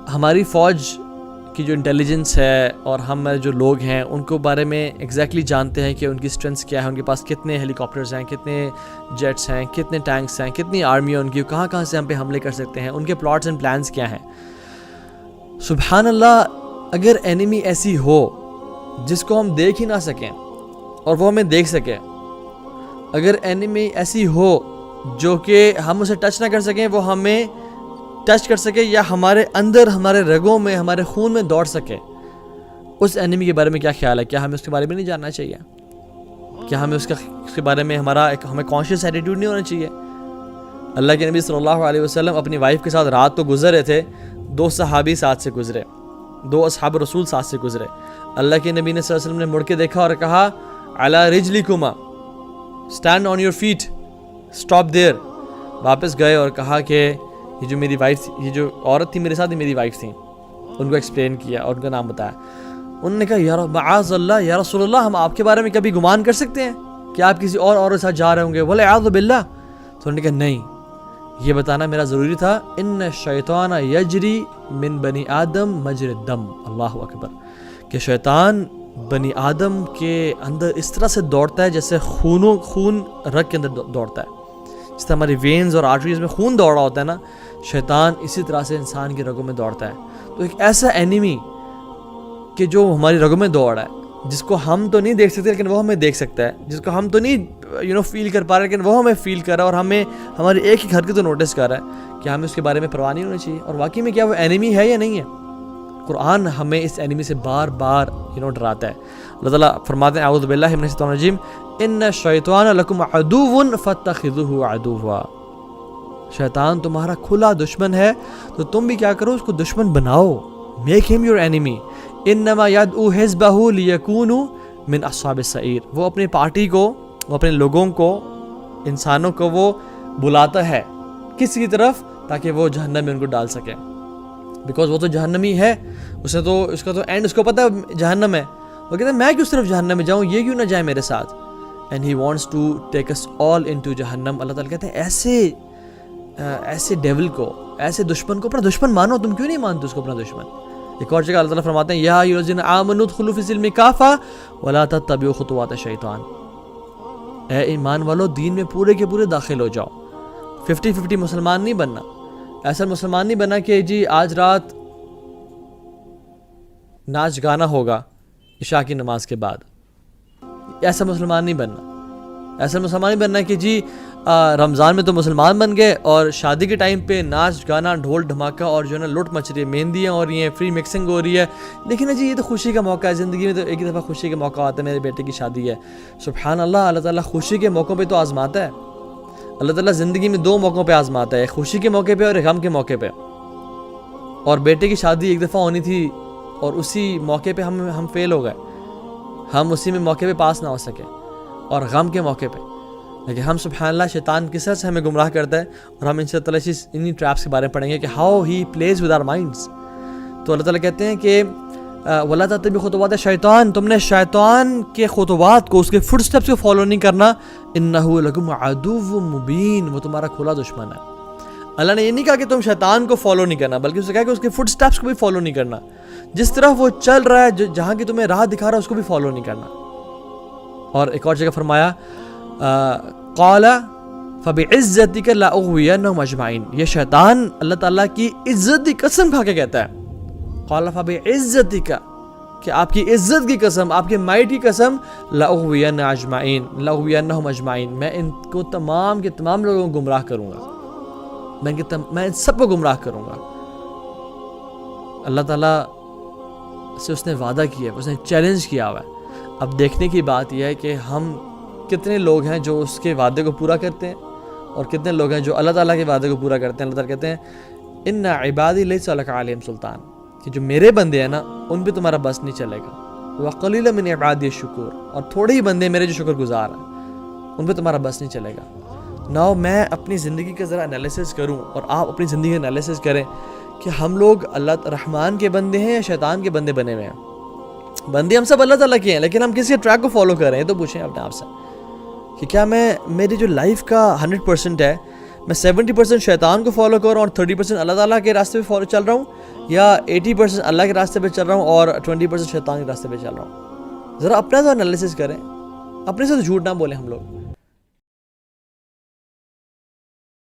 ہماری فوج کی جو انٹیلیجنس ہے اور ہم جو لوگ ہیں ان کو بارے میں ایگزیکٹلی جانتے ہیں کہ ان کی اسٹرینتھس کیا ہے، ان کے پاس کتنے ہیلی کاپٹرز ہیں، کتنے جیٹس ہیں، کتنے ٹینکس ہیں، کتنی آرمی ہے ان کی، کہاں کہاں سے ہم پہ حملے کر سکتے ہیں، ان کے پلاٹس اینڈ پلانس کیا ہیں. سبحان اللہ، اگر اینیمی ایسی ہو جس کو ہم دیکھ ہی نہ سکیں اور وہ ہمیں دیکھ سکے، اگر اینیمی ایسی ہو جو کہ ہم اسے ٹچ نہ کر سکیں، وہ ہمیں ٹچ کر سکے یا ہمارے اندر، ہمارے رگوں میں، ہمارے خون میں دوڑ سکے، اس اینیمی کے بارے میں کیا خیال ہے؟ کیا ہمیں اس کے بارے میں نہیں جاننا چاہیے؟ کیا ہمیں اس کے بارے میں ہمیں کانشیس ایٹیٹیوڈ نہیں ہونا چاہیے؟ اللہ کے نبی صلی اللہ علیہ وسلم اپنی وائف کے ساتھ رات کو گزر رہے تھے، 2 صحابی ساتھ سے گزرے، 2 اصحاب رسول ساتھ سے گزرے. اللہ کے نبی نے صلی اللہ علیہ وسلم نے مڑ کے دیکھا اور کہا علی رجلکما، stand on your feet, stop there. واپس گئے اور کہا کہ یہ جو میری وائف تھی، یہ جو عورت تھی میرے ساتھ، یہ میری وائف تھی. ان کو ایکسپلین کیا اور ان کا نام بتایا. انہوں نے کہا یا معاذ اللہ، یا رسول اللہ، ہم آپ کے بارے میں کبھی گمان کر سکتے ہیں کہ آپ کسی اور عورت کے ساتھ جا رہے ہوں گے؟ بولے اعوذ باللہ. تو انہوں نے کہا نہیں، یہ بتانا میرا ضروری تھا. ان الشیطان یجری من بنی آدم مجری الدم. اللہ اکبر. کہ شیطان بنی آدم کے اندر اس طرح سے دوڑتا ہے جیسے خون رگ کے اندر دوڑتا ہے. جس طرح ہماری وینز اور آرٹریز میں خون دوڑ رہا ہوتا ہے نا، شیطان اسی طرح سے انسان کی رگوں میں دوڑتا ہے. تو ایک ایسا اینیمی کہ جو ہماری رگوں میں دوڑ رہا ہے، جس کو ہم تو نہیں دیکھ سکتے لیکن وہ ہمیں دیکھ سکتا ہے، جس کو ہم تو نہیں فیل کر پا رہے لیکن وہ ہمیں فیل کر رہا ہے، اور ہمیں ہماری ایک ہی حرکت کو نوٹس کر رہا ہے. کہ ہمیں اس کے بارے میں پرواہ نہیں ہونی چاہیے، اور واقعی میں کیا وہ اینیمی ہے یا نہیں ہے؟ قرآن ہمیں اس اینیمی سے بار بار ڈراتا ہے. اللہ تعالیٰ فرماتے ہیں اعوذ باللہ من الشیطان الرجیم ان الشیطان لکم عدو فاتخذوہ عدوا. شیطان تمہارا کھلا دشمن ہے تو تم بھی کیا کرو، اس کو دشمن بناؤ. میک ہم یور اینیمی. انما یدعو حزبہ لیکونوا من اصحاب السعیر. وہ اپنی پارٹی کو، وہ اپنے لوگوں کو، انسانوں کو وہ بلاتا ہے کس کی طرف؟ تاکہ وہ جہنم میں ان کو ڈال سکے. بیکاز وہ تو جہنمی ہے، اس کا تو اینڈ اس کو پتہ ہے جہنم ہے. وہ کہتا ہے میں کیوں صرف جہنم میں جاؤں، یہ کیوں نہ جائے میرے ساتھ. And he wants to take us all into جہنم. اللہ تعالیٰ کہتے ہیں ایسے ڈیول کو، ایسے دشمن کو اپنا دشمن مانو. تم کیوں نہیں مانتے اس کو اپنا دشمن؟ ایک اور جگہ اللہ تعالیٰ فرماتے ہیں یا ایھا الذین آمنوا ادخلوا فی السلم کافۃ ولا تتبعوا خطوات الشیطان. اے ایمان والو، دین میں پورے کے پورے داخل ہو جاؤ. 50-50 مسلمان نہیں بننا. ایسا مسلمان نہیں بننا کہ جی آج رات ناچ گانا ہوگا عشاء کی نماز کے بعد. ایسا مسلمان نہیں بننا. ایسا مسلمان نہیں بننا کہ جی رمضان میں تو مسلمان بن گئے اور شادی کے ٹائم پہ ناچ گانا، ڈھول دھماکہ اور جو ہے نا لٹ مچ رہی ہے، مہندیاں ہو رہی ہیں، فری مکسنگ ہو رہی ہے. لیکن جی یہ تو خوشی کا موقع ہے، زندگی میں تو ایک ہی دفعہ خوشی کا موقع آتا ہے، میرے بیٹے کی شادی ہے. سبحان اللہ، اللہ تعالیٰ خوشی کے موقعوں پہ تو آزماتا ہے. اللہ تعالیٰ زندگی میں 2 موقعوں پہ آزماتا ہے، خوشی کے موقع پہ اور غم کے موقع پہ. اور بیٹے کی شادی ایک دفعہ ہونی تھی اور اسی موقع پہ ہم فیل ہو گئے، ہم اسی میں موقع پہ پاس نہ ہو سکے، اور غم کے موقع پہ. لیکن ہم سبحان اللہ، شیطان کس طرح سے ہمیں گمراہ کرتا ہے، اور ہم ان سے انہی ٹریپس کے بارے میں پڑھیں گے کہ how he please with our minds. تو اللہ تعالیٰ کہتے ہیں کہ وَلَا تَتَّبِعُوا خُطُوَاتِ الشَّيْطَانِ، تم نے شیطان کے خطوات کو، اس کے فٹ سٹیپس کو فالو نہیں کرنا. إِنَّهُ لَكُمْ عَدُوٌّ مُبِينٌ، وہ تمہارا کھلا دشمن ہے. اللہ نے یہ نہیں کہا کہ تم شیطان کو فالو نہیں کرنا، بلکہ اس نے کہا کہ اس کے فٹ سٹیپس کو بھی فالو نہیں کرنا. جس طرح وہ چل رہا ہے، جہاں کی تمہیں راہ دکھا رہا ہے، اس کو بھی فالو نہیں کرنا. اور ایک اور جگہ فرمایا قَالَ فَبِعِزَّتِكَ لَأُغْوِيَنَّهُمْ أَجْمَعِينَ. یہ شیطان اللہ تعالیٰ کی عزت کی قسم کھا کے کہتا ہے قَالَ فَبِعِزَّتِكَ، کہ آپ کی عزت کی قسم، آپ کے مائٹ کی قسم، لَأُغْوِيَنَّ أَجْمَعِينَ، لَأُغْوِيَنَّهُمْ أَجْمَعِينَ، میں ان کو تمام کے تمام لوگوں کو گمراہ کروں گا، میں ان سب کو گمراہ کروں گا. اللہ تعالیٰ سے اس نے وعدہ کیا ہے، اس نے چیلنج کیا ہوا ہے. اب دیکھنے کی بات یہ ہے کہ ہم کتنے لوگ ہیں جو اس کے وعدے کو پورا کرتے ہیں، اور کتنے لوگ ہیں جو اللہ تعالیٰ کے وعدے کو پورا کرتے ہیں. اللہ تعالیٰ کہتے ہیں ان عبادی لیس لک علیہم سلطان، کہ جو میرے بندے ہیں نا ان پہ تمہارا بس نہیں چلے گا. وقلیل من عبادی الشکور، اور تھوڑے ہی بندے میرے جو شکر گزار ہیں ان پہ تمہارا بس نہیں چلے گا. ناؤ میں اپنی زندگی کا ذرا انالیسس کروں اور آپ اپنی زندگی کا انالیسس کریں کہ ہم لوگ اللہ رحمان کے بندے ہیں یا شیطان کے بندے بنے ہوئے ہیں. بندے ہم سب اللہ تعالیٰ کے ہیں، لیکن ہم کس کے ٹریک کو فالو کر رہے ہیں؟ تو پوچھیں اپنے آپ سے کہ کیا میری جو لائف کا 100% ہے، میں 70% شیطان کو فالو کر رہا ہوں اور 30% اللہ تعالیٰ کے راستے پہ فالو چل رہا ہوں، یا 80% اللہ کے راستے پہ چل رہا ہوں اور 20% شیطان کے راستے پہ چل رہا ہوں؟ ذرا اپنا تو انالیسس کریں، اپنے سے تو جھوٹ نہ بولیں ہم لوگ.